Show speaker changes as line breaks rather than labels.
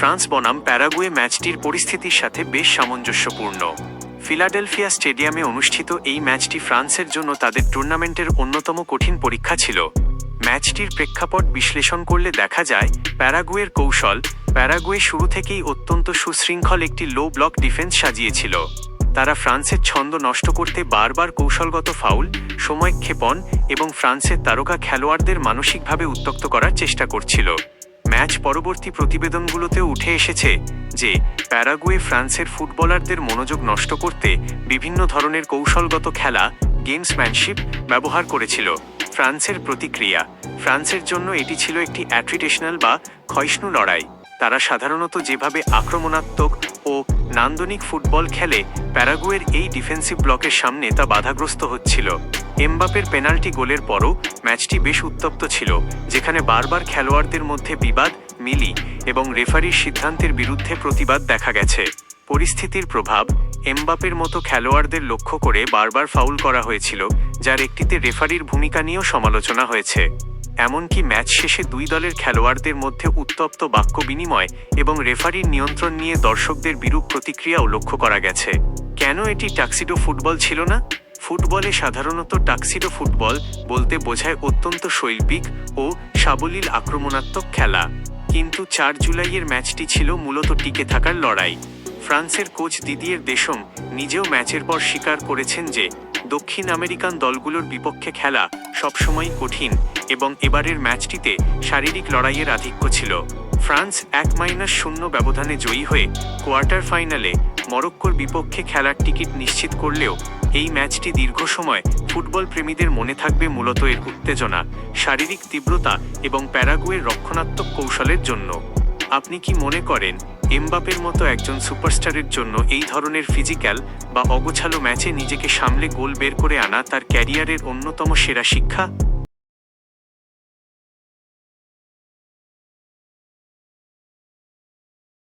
France বনাম Paraguay ম্যাচটির পরিস্থিতির সাথে বেশ সামঞ্জস্যপূর্ণ। ফিলাডেলফিয়া স্টেডিয়ামে অনুষ্ঠিত এই ম্যাচটি ফ্রান্সের জন্য তাদের টুর্নামেন্টের অন্যতম কঠিন পরীক্ষা ছিল। ম্যাচটির প্রেক্ষাপট বিশ্লেষণ করলে দেখা যায়, প্যারাগুয়ের কৌশল, প্যারাগুয়ে শুরু থেকেই অত্যন্ত সুশৃঙ্খল একটি লো ব্লক ডিফেন্স সাজিয়েছিল। তারা ফ্রান্সের ছন্দ নষ্ট করতে বারবার কৌশলগত ফাউল, সময়ক্ষেপণ এবং ফ্রান্সের তারকা খেলোয়াড়দের মানসিকভাবে উত্ত্যক্ত করার চেষ্টা করছিল। ম্যাচ পরবর্তী প্রতিবেদনগুলোতেও উঠে এসেছে যে প্যারাগুয়ে ফ্রান্সের ফুটবলারদের মনোযোগ নষ্ট করতে বিভিন্ন ধরনের কৌশলগত খেলা, গেমসম্যানশিপ ব্যবহার করেছিল। ফ্রান্সের প্রতিক্রিয়া, ফ্রান্সের জন্য এটি ছিল একটি অ্যাট্রিটেশনাল বা ক্ষয়িষ্ণু লড়াই। তারা সাধারণত যেভাবে আক্রমণাত্মক ও নান্দনিক ফুটবল খেলে, প্যারাগুয়ের এই ডিফেন্সিভ ব্লকের সামনে তা বাধাগ্রস্ত হচ্ছিল। এমবাপের পেনাল্টি গোলের পরও ম্যাচটি বেশ উত্তপ্ত ছিল, যেখানে বারবার খেলোয়াড়দের মধ্যে বিবাদ, মিলি এবং রেফারির সিদ্ধান্তের বিরুদ্ধে প্রতিবাদ দেখা গেছে। পরিস্থিতির প্রভাব, এমবাপের মতো খেলোয়াড়দের লক্ষ্য করে বারবার ফাউল করা হয়েছিল, যার একটিতে রেফারির ভূমিকা নিয়েও সমালোচনা হয়েছে। এমনকি ম্যাচ শেষে দুই দলের খেলোয়াড়দের মধ্যে উত্তপ্ত বাক্য বিনিময় এবং রেফারির নিয়ন্ত্রণ নিয়ে দর্শকদের বিরূপ প্রতিক্রিয়াও লক্ষ্য করা গেছে। কেন এটি টাক্সিডো ফুটবল ছিল না? ফুটবলে সাধারণত টাক্সিডো ফুটবল বলতে বোঝায় অত্যন্ত শৈল্পিক ও সাবলীল আক্রমণাত্মক খেলা। কিন্তু 4 জুলাইয়ের ম্যাচটি ছিল মূলত টিকে থাকার লড়াই। ফ্রান্সের কোচ দিদিয়ের দেশম নিজেও ম্যাচের পর স্বীকার করেছেন যে দক্ষিণ আমেরিকান দলগুলোর বিপক্ষে খেলা সবসময়ই কঠিন এবং এবারের ম্যাচটিতে শারীরিক লড়াইয়ের আধিক্য ছিল। ফ্রান্স 1-0 ব্যবধানে জয়ী হয়ে কোয়ার্টার ফাইনালে মরক্কোর বিপক্ষে খেলার টিকিট নিশ্চিত করলেও এই ম্যাচটি দীর্ঘ সময় ফুটবল প্রেমীদের মনে থাকবে মূলত এর উত্তেজনা, শারীরিক তীব্রতা এবং প্যারাগুয়ের রক্ষণাত্মক কৌশলের জন্য। আপনি কি মনে করেন এমবাপের মতো একজন সুপারস্টারের জন্য এই ধরনের ফিজিক্যাল বা অগোছালো ম্যাচে নিজেকে সামলে গোল বের করে আনা তার ক্যারিয়ারের অন্যতম সেরা শিক্ষা?